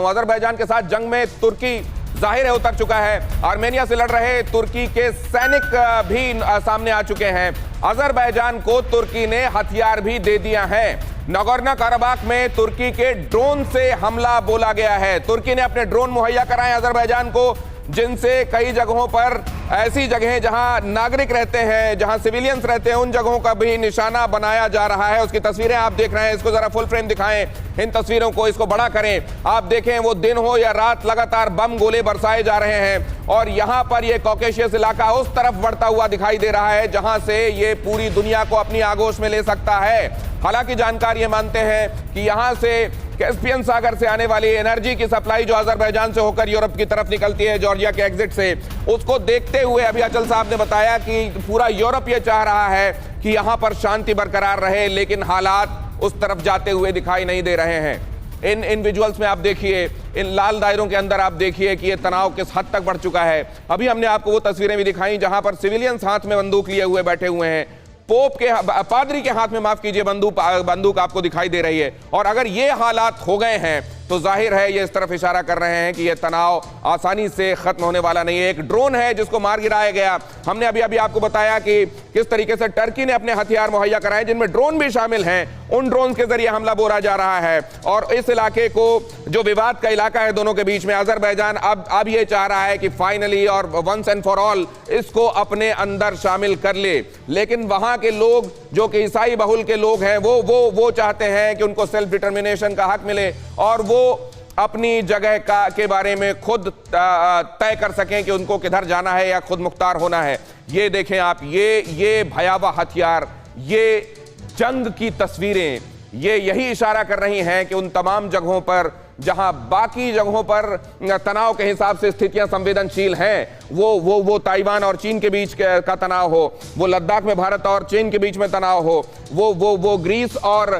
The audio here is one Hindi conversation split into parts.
अजरबैजान के साथ जंग में तुर्की जाहिर है उतर चुका है। आर्मेनिया से लड़ रहे तुर्की के सैनिक भी सामने आ चुके हैं। अजरबैजान को तुर्की ने हथियार भी दे दिया है। नगोर्नो कराबाख में तुर्की के ड्रोन से हमला बोला गया है। तुर्की ने अपने ड्रोन मुहैया कराए अजरबैजान को, जिनसे कई जगहों पर ऐसी जगहें जहां नागरिक रहते हैं, जहां सिविलियंस रहते हैं, उन जगहों का भी निशाना बनाया जा रहा है। उसकी तस्वीरें आप देख रहे हैं। इसको जरा फुल फ्रेम दिखाएं, इन तस्वीरों को, इसको बड़ा करें। आप देखें, वो दिन हो या रात लगातार बम गोले बरसाए जा रहे हैं और यहां पर ये कॉकेशियस इलाका उस तरफ बढ़ता हुआ दिखाई दे रहा है जहां से ये पूरी दुनिया को अपनी आगोश में ले सकता है। हालांकि जानकार ये मानते हैं कि यहां से कैस्पियन सागर से आने वाली एनर्जी की सप्लाई जो अजरबैजान से होकर यूरोप की तरफ निकलती है जॉर्जिया के एग्जिट से, उसको देखते हुए अभी अचल साहब ने बताया कि पूरा यूरोप ये चाह रहा है कि यहां पर शांति बरकरार रहे, लेकिन हालात उस तरफ जाते हुए दिखाई नहीं दे रहे हैं। इन विजुअल्स में आप देखिए, इन लाल दायरों के अंदर आप देखिए कि ये तनाव किस हद तक बढ़ चुका है। अभी हमने आपको वो तस्वीरें भी दिखाई जहां पर सिविलियंस हाथ में बंदूक लिए हुए बैठे हुए हैं। पोप के पादरी के हाथ में, माफ कीजिए, बंदूक आपको दिखाई दे रही है। और अगर ये हालात हो गए हैं तो जाहिर है ये इस तरफ इशारा कर रहे हैं कि ये तनाव आसानी से खत्म होने वाला नहीं है। एक ड्रोन है जिसको मार गिराया गया। हमने अभी आपको बताया कि किस तरीके से टर्की ने अपने हथियार मुहैया कराए जिनमें ड्रोन भी शामिल हैं। उन ड्रोन के जरिए हमला बोला जा रहा है और इस इलाके को, जो विवाद का इलाका है दोनों के बीच में, अजरबैजान अब ये चाह रहा है कि फाइनली और वंस एंड फॉर ऑल इसको अपने अंदर शामिल कर ले। लेकिन वहां के लोग जो कि ईसाई बहुल के लोग हैं वो चाहते हैं कि उनको सेल्फ डिटर्मिनेशन का हक मिले और वो अपनी जगह के बारे में खुद तय कर सकें कि उनको किधर जाना है या खुद मुख्तार होना है। ये देखें आप, ये भयावह हथियार, ये जंग की तस्वीरें, ये यही इशारा कर रही हैं कि उन तमाम जगहों पर जहां बाकी जगहों पर तनाव के हिसाब से स्थितियां संवेदनशील हैं, वो ताइवान और चीन के बीच का तनाव हो, वो लद्दाख में भारत और चीन के बीच में तनाव हो, वो ग्रीस और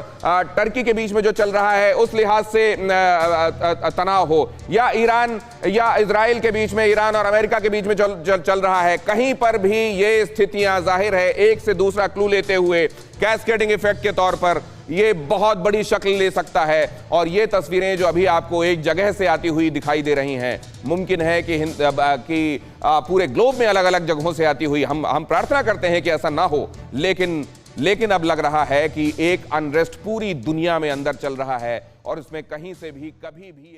टर्की के बीच में जो चल रहा है उस लिहाज से तनाव हो, या ईरान या इजराइल के बीच में, ईरान और अमेरिका के बीच में चल रहा है, कहीं पर भी ये स्थितियां जाहिर है एक से दूसरा क्लू लेते हुए कैस्केडिंग इफेक्ट के तौर पर ये बहुत बड़ी शक्ल ले सकता है। और ये तस्वीरें जो अभी आपको एक जगह से आती हुई दिखाई दे रही हैं, मुमकिन है कि पूरे ग्लोब में अलग अलग जगहों से आती हुई, हम प्रार्थना करते हैं कि ऐसा ना हो, लेकिन अब लग रहा है कि एक अनरेस्ट पूरी दुनिया में अंदर चल रहा है और इसमें कहीं से भी कभी भी